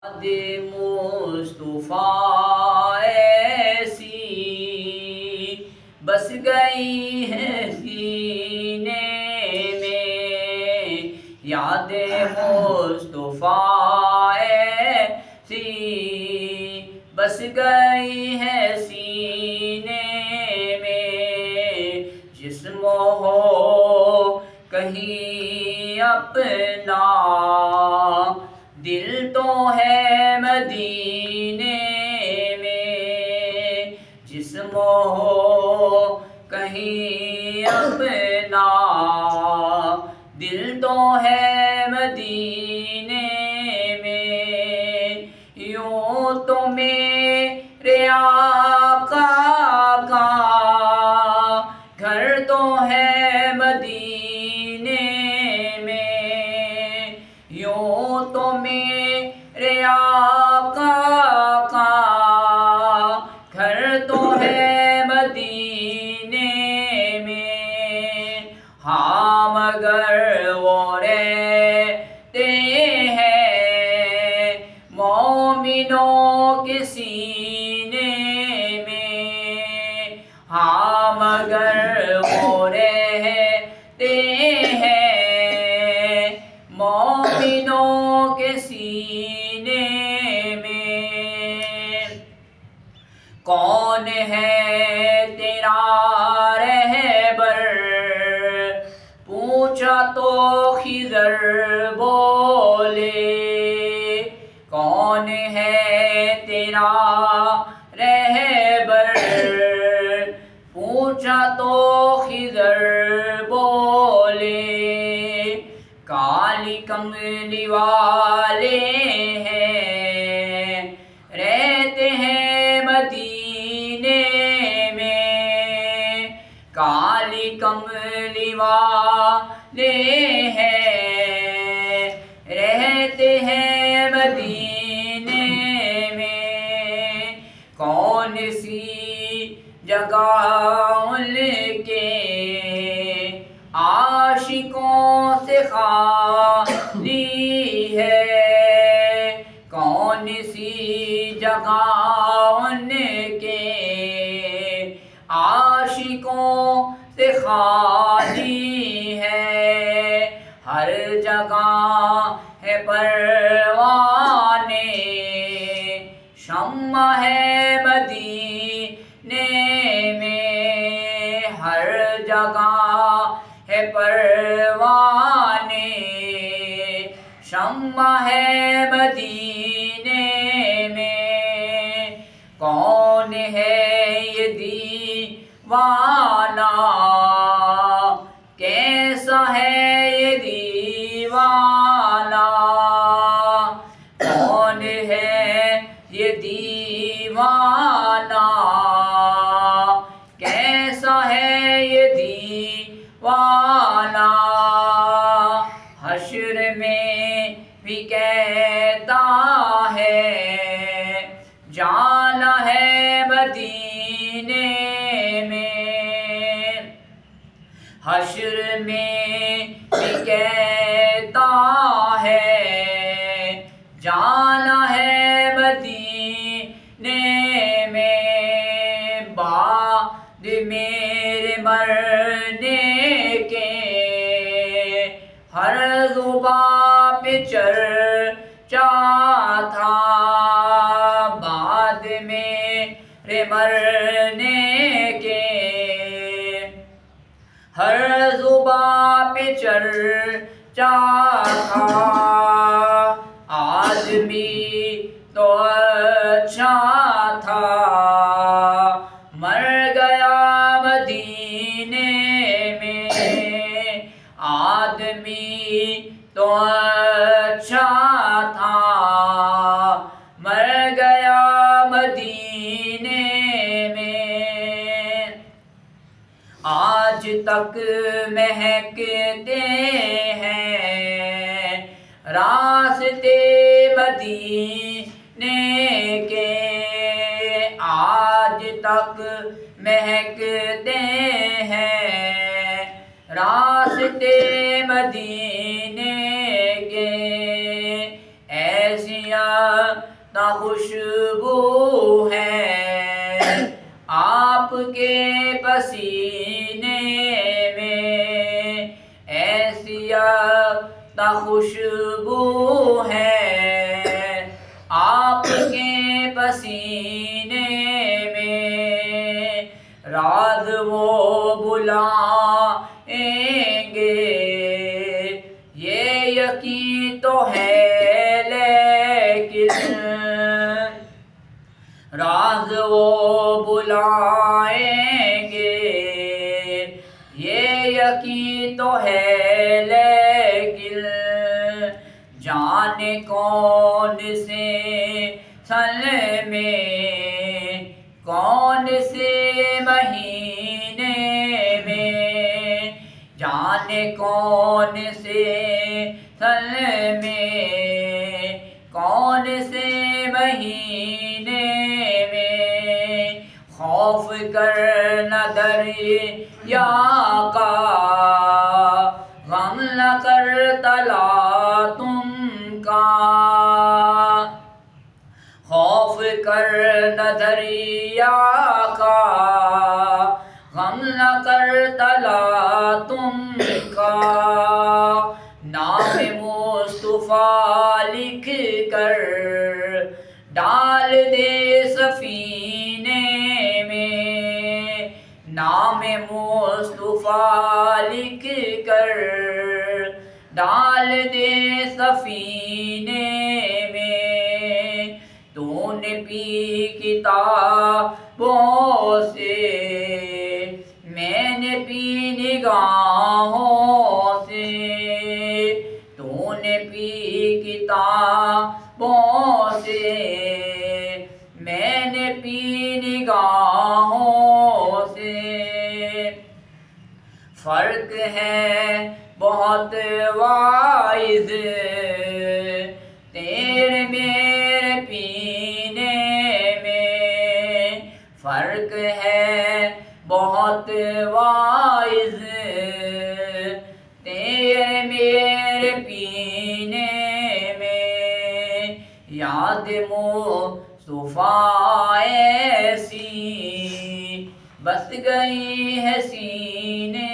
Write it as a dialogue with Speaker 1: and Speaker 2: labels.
Speaker 1: یاد مصطفیٰ ایسی بس گئی ہے سینے میں، یاد مصطفیٰ ایسی بس گئی ہے سینے میں، جسم ہو کہیں اپنا دل تو ہے مدینے میں، جسم ہو کہیں اپنا دل تو ہے مدینے میں، یوں تو میرے آقا کا گھر تو ہے مدینے میں، یوں تو میرے آقا کا گھر تو ہے مدینے میں، ہاں مگر وہ رہتے ہیں مومنوں کے سینے میں، ہاں مگر وہ رہتے ہیں مومنوں کے سینے میں، کون ہے تیرا رہبر پوچھا تو خضر بولے، کون ہے تیرا رہبر پوچھا تو خضر بولے، کالی کملی والے ہیں رہتے ہیں مدینے میں، کالی کملی والے ہیں رہتے ہیں مدینے میں، کون سی جگہ ان کے عاشقوں سے خالی ہے، کون سی جگہ ان کے عاشقوں سے خالی ہے، ہر جگہ ہے پروانے شمع ہے مدینے میں، ہر جگہ ہے پروانے شمع ہے مدینے میں، کون ہے یہ دیوانہ کیسا ہے یہ دیوانہ، کون ہے یہ دیوانہ کیسا ہے یہ دیوانہ، حشر میں بھی کہتا ہے جانا ہے مدینے میں، حشر میں بھی کہتا ہے جانا ہے مدینے میں، بعد میرے مرنے کے ہر زباں پہ چرچا تھا، بعد میرے مرنے کے ہر زباں پہ چرچا تھا، آدمی تو اچھا تھا مر گیا مدینے میں، آدمی تو اچھا تھا مر گیا مدینے میں، آج تک مہکتے ہیں راستے مدینے کے، آج تک مہکتے ہیں راستے مدینے کے، ایسی عطا خوشبو ہے، آپ کے پسینے میں ایسی عطا خوشبو ہے، آپ کے پسینے میں راز وہ بلائیں گے، یہ یقین تو ہے لیکن راز وہ بلائیں گے، یہ یقین تو ہے لیکن جانے کون سے سال میں، کون سے مہینے میں، جانے کون سے سال میں، کون سے مہینے میں، خوف کرنا دریا کا، غم نہ کر تلا تم کا، خوف کرنا دریا کا، غم نہ کر تلا تم کا، نام مصطفیٰ لکھ کر ڈال دے سفینے میں، نام مصطفیٰ لکھ کر ڈال دے سفینے میں، تو نے پی کتابوں سے، میں نے پی نگاہوں سے، تو نے پی کتابوں سے، میں نے پی نگاہوں سے، فرق ہے بہت واعظ تیرے میرے پینے میں، فرق ہے بہت واعظ تیرے میرے پینے میں، یاد مصطفیٰ ایسی بس گئی ہے سینے